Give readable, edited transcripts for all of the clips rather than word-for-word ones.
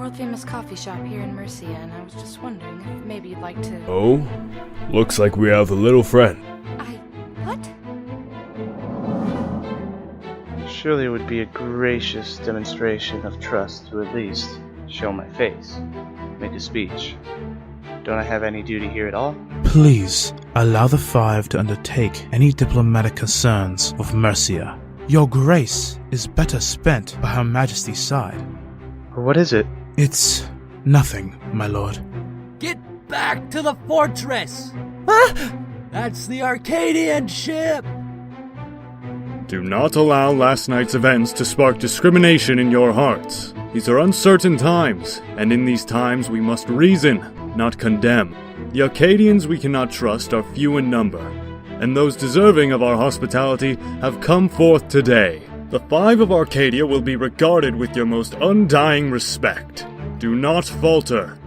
world-famous coffee shop here in Mercia, and I was just wondering if maybe you'd like to... Oh? Looks like we have a little friend. What? Surely it would be a gracious demonstration of trust to at least show my face, make a speech. Don't I have any duty here at all? Please, allow the five to undertake any diplomatic concerns of Mercia. Your grace is better spent by Her Majesty's side. What is it? It's nothing, my lord. Get back to the fortress! That's the Arcadian ship! Do not allow last night's events to spark discrimination in your hearts. These are uncertain times, and in these times we must reason, not condemn. The Arcadians we cannot trust are few in number, and those deserving of our hospitality have come forth today. The five of Arcadia will be regarded with your most undying respect. Do not falter.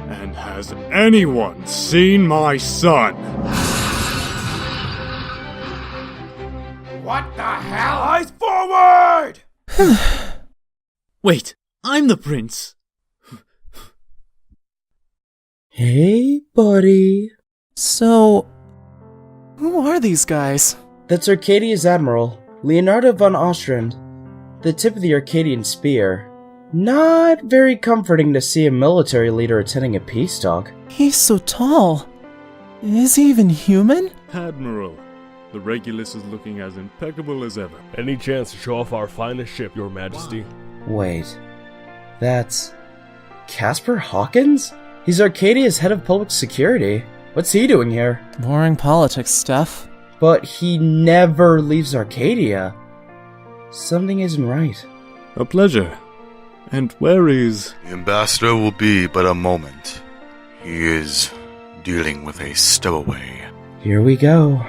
And has anyone seen my son? What the hell? Eyes forward! Wait, I'm the prince. Hey, buddy. So, who are these guys? That's Arcadia's admiral, Leonardo von Ostrand, the tip of the Arcadian spear. Not very comforting to see a military leader attending a peace talk. He's so tall. Is he even human? Admiral, the Regulus is looking as impeccable as ever. Any chance to show off our finest ship, Your Majesty? Wait, that's Casper Hawkins? He's Arcadia's head of public security. What's he doing here? Boring politics stuff. But he never leaves Arcadia. Something isn't right. A pleasure. And where is... The ambassador will be but a moment. He is dealing with a stowaway. Here we go.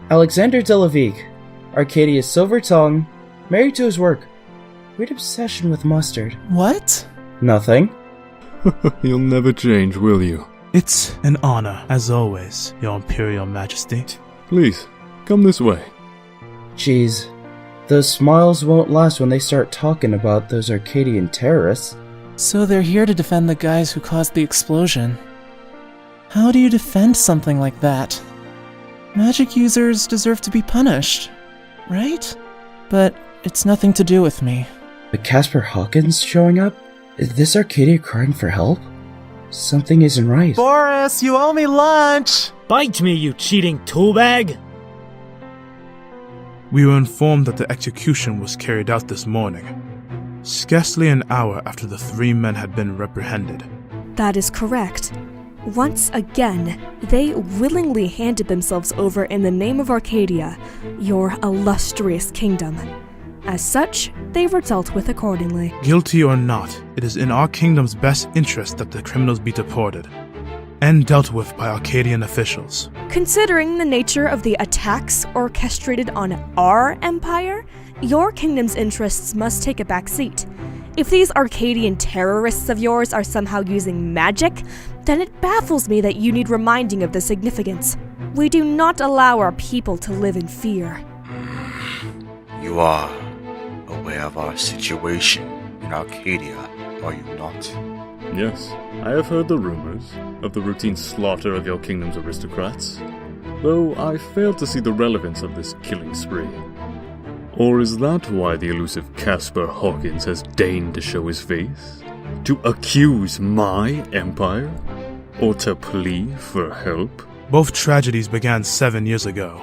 Alexander Delavique, Arcadia's silver tongue, married to his work. Weird obsession with mustard. What? Nothing. You'll never change, will you? It's an honor, as always, Your Imperial Majesty. Please, come this way. Jeez, those smiles won't last when they start talking about those Arcadian terrorists. So they're here to defend the guys who caused the explosion. How do you defend something like that? Magic users deserve to be punished, right? But it's nothing to do with me. But Casper Hawkins showing up? Is this Arcadia crying for help? Something isn't right. Boris, you owe me lunch! Bite me, you cheating toolbag! We were informed that the execution was carried out this morning, scarcely an hour after the three men had been reprehended. That is correct. Once again, they willingly handed themselves over in the name of Arcadia, your illustrious kingdom. As such, they were dealt with accordingly. Guilty or not, it is in our kingdom's best interest that the criminals be deported and dealt with by Arcadian officials. Considering the nature of the attacks orchestrated on our empire, your kingdom's interests must take a back seat. If these Arcadian terrorists of yours are somehow using magic, then it baffles me that you need reminding of the significance. We do not allow our people to live in fear. You are aware of our situation in Arcadia, are you not? Yes, I have heard the rumors of the routine slaughter of your kingdom's aristocrats, though I fail to see the relevance of this killing spree. Or is that why the elusive Casper Hawkins has deigned to show his face? To accuse my empire? Or to plea for help? Both tragedies began 7 years ago.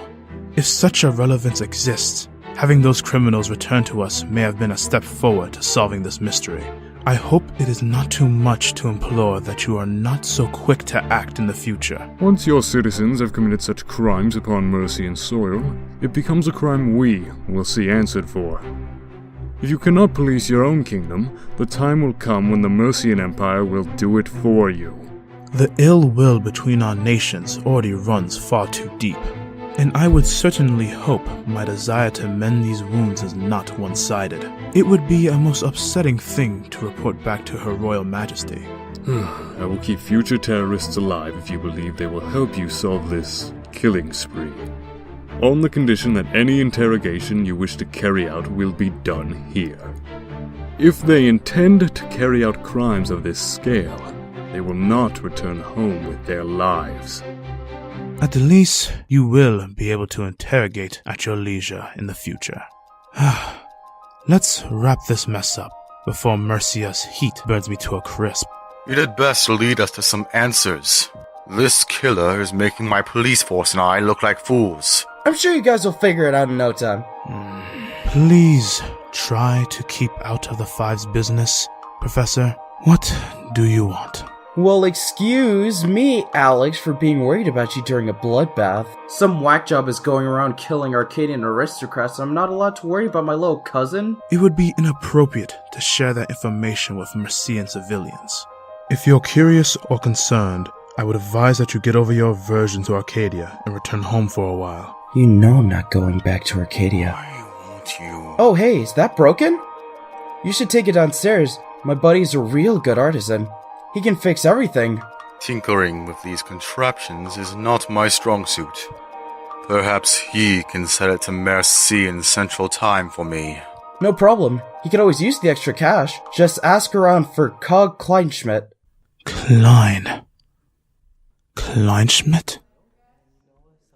If such a relevance exists, having those criminals return to us may have been a step forward to solving this mystery. I hope it is not too much to implore that you are not so quick to act in the future. Once your citizens have committed such crimes upon Mercian soil, it becomes a crime we will see answered for. If you cannot police your own kingdom, the time will come when the Mercian Empire will do it for you. The ill will between our nations already runs far too deep, and I would certainly hope my desire to mend these wounds is not one-sided. It would be a most upsetting thing to report back to Her Royal Majesty. I will keep future terrorists alive if you believe they will help you solve this killing spree. On the condition that any interrogation you wish to carry out will be done here. If they intend to carry out crimes of this scale, they will not return home with their lives. At the least, you will be able to interrogate at your leisure in the future. Let's wrap this mess up before Mercia's heat burns me to a crisp. You'd had best lead us to some answers. This killer is making my police force and I look like fools. I'm sure you guys will figure it out in no time. Please try to keep out of the Five's business, Professor. What do you want? Well, excuse me, Alex, for being worried about you during a bloodbath. Some whack job is going around killing Arcadian aristocrats, and I'm not allowed to worry about my little cousin? It would be inappropriate to share that information with Mercian civilians. If you're curious or concerned, I would advise that you get over your aversion to Arcadia and return home for a while. You know I'm not going back to Arcadia. Why won't you? Oh, hey, is that broken? You should take it downstairs. My buddy's a real good artisan. He can fix everything. Tinkering with these contraptions is not my strong suit. Perhaps he can set it to Mercian Central Time for me. No problem. He could always use the extra cash. Just ask around for Cog Kleinschmidt. Kleinschmidt?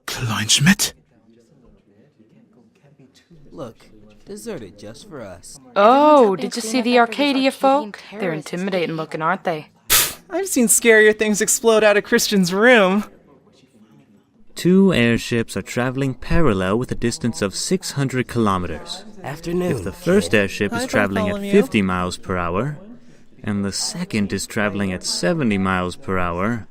Kleinschmidt? Look, deserted just for us. Oh, did you see the Arcadia folk? They're intimidating looking, aren't they? I've seen scarier things explode out of Christian's room. 2 airships are traveling parallel with a distance of 600 kilometers. Afternoon. If the first airship is Hi, traveling at Bartholomew. 50 miles per hour, and the second is traveling at 70 miles per hour,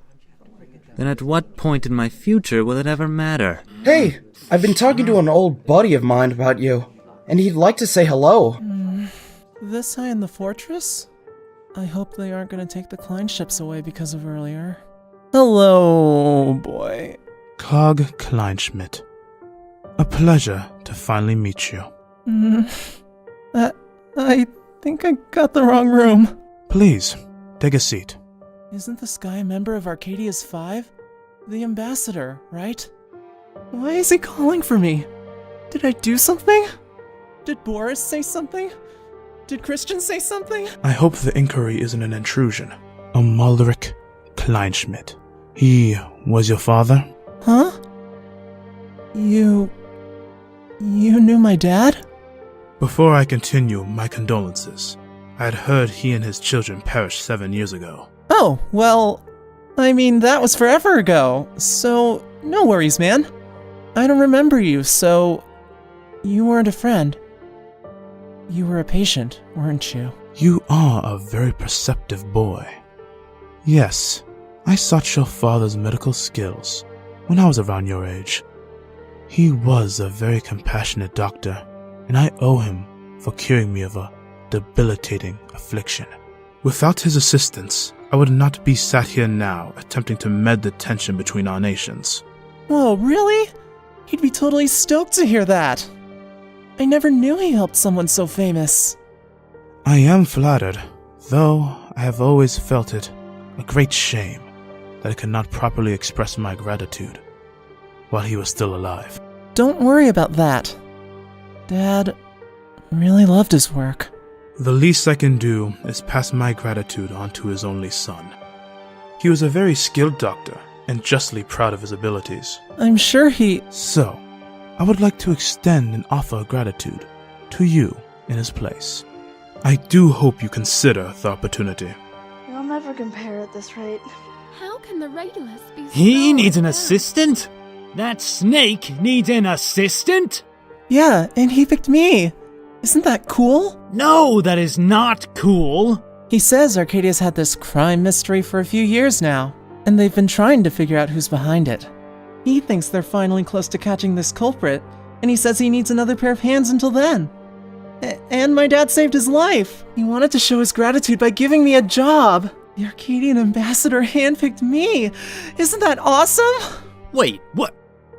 then at what point in my future will it ever matter? Hey, I've been talking to an old buddy of mine about you, and he'd like to say hello. This high in the fortress? I hope they aren't going to take the Klein ships away because of earlier. Hello, boy. Cog Kleinschmidt. A pleasure to finally meet you. I think I got the wrong room. Please, take a seat. Isn't this guy a member of Arcadia's 5? The ambassador, right? Why is he calling for me? Did I do something? Did Boris say something? Did Christian say something? I hope the inquiry isn't an intrusion. Amalric Kleinschmidt. He was your father? Huh? You knew my dad? Before I continue, my condolences. I had heard he and his children perished 7 years ago. Oh, well, I mean, that was forever ago, so no worries, man. I don't remember you, so you weren't a friend. You were a patient, weren't you? You are a very perceptive boy. Yes, I sought your father's medical skills when I was around your age. He was a very compassionate doctor, and I owe him for curing me of a debilitating affliction. Without his assistance, I would not be sat here now attempting to mend the tension between our nations. Whoa, really? He'd be totally stoked to hear that. I never knew he helped someone so famous. I am flattered, though I have always felt it a great shame that I could not properly express my gratitude while he was still alive. Don't worry about that. Dad really loved his work. The least I can do is pass my gratitude on to his only son. He was a very skilled doctor and justly proud of his abilities. I'm sure he... So, I would like to extend an offer of gratitude to you in his place. I do hope you consider the opportunity. You'll never compare at this rate. How can the Regulus be so He needs an advanced? assistant? That snake needs an assistant? Yeah, and he picked me. Isn't that cool? No, that is not cool. He says Arcadia's had this crime mystery for a few years now, and they've been trying to figure out who's behind it. He thinks they're finally close to catching this culprit, and he says he needs another pair of hands until then. And my dad saved his life. He wanted to show his gratitude by giving me a job. The Arcadian ambassador handpicked me. Isn't that awesome? Wait, what?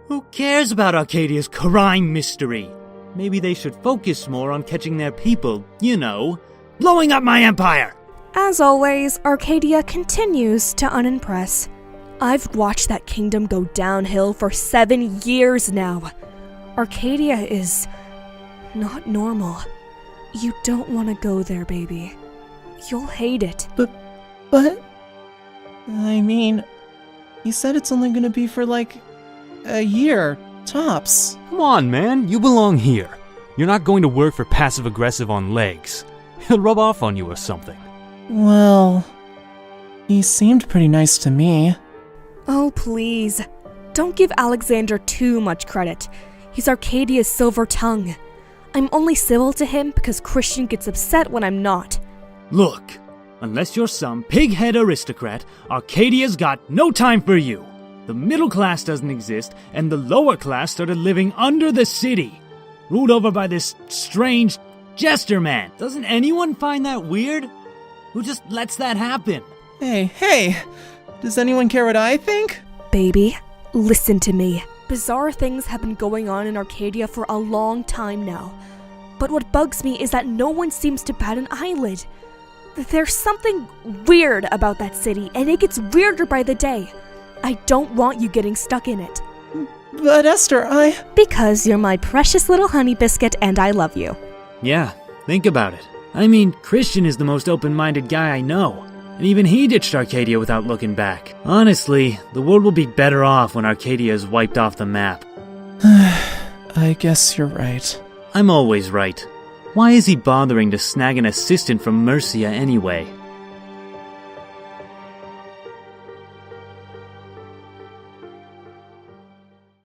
Who cares about Arcadia's crime mystery? Maybe they should focus more on catching their people, you know, blowing up my empire. As always, Arcadia continues to unimpress. I've watched that kingdom go downhill for 7 years now. Arcadia is not normal. You don't want to go there, baby. You'll hate it. But... I mean, you said it's only gonna be for like a year, tops. Come on, man, you belong here. You're not going to work for passive-aggressive on legs. He'll rub off on you or something. Well, he seemed pretty nice to me. Oh, please. Don't give Alexander too much credit. He's Arcadia's silver tongue. I'm only civil to him because Christian gets upset when I'm not. Look, unless you're some pig-head aristocrat, Arcadia's got no time for you. The middle class doesn't exist, and the lower class started living under the city, ruled over by this strange jester man. Doesn't anyone find that weird? Who just lets that happen? Hey, does anyone care what I think? Baby, listen to me. Bizarre things have been going on in Arcadia for a long time now. But what bugs me is that no one seems to bat an eyelid. There's something weird about that city, and it gets weirder by the day. I don't want you getting stuck in it. But Esther, Because you're my precious little honey biscuit and I love you. Yeah, think about it. I mean, Christian is the most open-minded guy I know. And even he ditched Arcadia without looking back. Honestly, the world will be better off when Arcadia is wiped off the map. I guess you're right. I'm always right. Why is he bothering to snag an assistant from Mercia anyway?